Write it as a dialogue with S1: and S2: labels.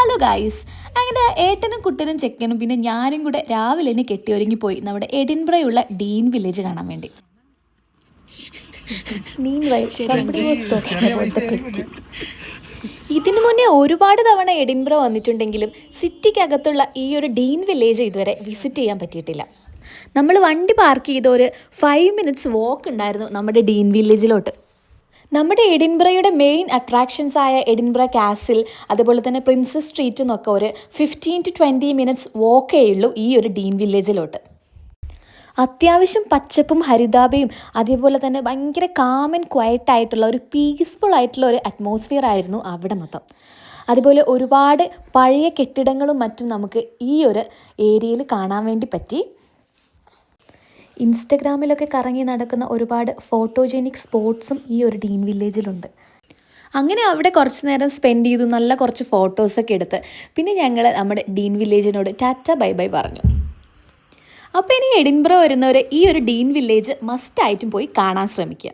S1: Hello guys, അങ്ങനെ ഏട്ടനും കുട്ടനും ചെക്കനും പിന്നെ ഞാനും കൂടെ രാവിലെ തന്നെ കെട്ടിയൊരുങ്ങിപ്പോയി നമ്മുടെ എഡിൻബ്രയുള്ള ഡീൻ വില്ലേജ് കാണാൻ വേണ്ടി. ഇതിനു മുന്നേ ഒരുപാട് തവണ എഡിൻബ്ര വന്നിട്ടുണ്ടെങ്കിലും സിറ്റിക്കകത്തുള്ള ഈ ഒരു ഡീൻ വില്ലേജ് ഇതുവരെ വിസിറ്റ് ചെയ്യാൻ പറ്റിയിട്ടില്ല. നമ്മൾ വണ്ടി പാർക്ക് ചെയ്ത ഒരു 5 മിനിറ്റ്സ് വാക്ക് ഉണ്ടായിരുന്നു നമ്മുടെ ഡീൻ വില്ലേജിലോട്ട്. നമ്മുടെ എഡിൻബ്രയുടെ മെയിൻ അട്രാക്ഷൻസ് ആയ എഡിൻബ്ര കാസിൽ, അതുപോലെ തന്നെ പ്രിൻസസ് സ്ട്രീറ്റ് എന്നൊക്കെ ഒരു 15 to 20 മിനിറ്റ്സ് വാക്കേ ഉള്ളൂ ഈ ഒരു ഡീൻ വില്ലേജിലോട്ട്. അത്യാവശ്യം പച്ചപ്പും ഹരിതാപയും അതേപോലെ തന്നെ ഭയങ്കര കാം ആൻഡ് ക്വയറ്റ് ആയിട്ടുള്ള ഒരു പീസ്ഫുൾ ആയിട്ടുള്ള ഒരു അറ്റ്മോസ്ഫിയർ ആയിരുന്നു അവിടെ മൊത്തം. അതുപോലെ ഒരുപാട് പഴയ കെട്ടിടങ്ങളും മറ്റും നമുക്ക് ഈ ഒരു ഏരിയയിൽ കാണാൻ വേണ്ടി പറ്റി. ഇൻസ്റ്റഗ്രാമിലൊക്കെ കറങ്ങി നടക്കുന്ന ഒരുപാട് ഫോട്ടോജെനിക് സ്പോട്ട്സും ഈ ഒരു ഡീൻ വില്ലേജിലുണ്ട്. അങ്ങനെ അവിടെ കുറച്ച് നേരം സ്പെൻഡ് ചെയ്തു, നല്ല കുറച്ച് ഫോട്ടോസൊക്കെ എടുത്ത് പിന്നെ ഞങ്ങൾ നമ്മുടെ ഡീൻ വില്ലേജിനോട് ടാറ്റ ബൈ ബൈ പറഞ്ഞു. അപ്പോൾ ഇനി എഡിൻബ്ര വരുന്നവർ ഈ ഒരു ഡീൻ വില്ലേജ് മസ്റ്റായിട്ടും പോയി കാണാൻ ശ്രമിക്കുക.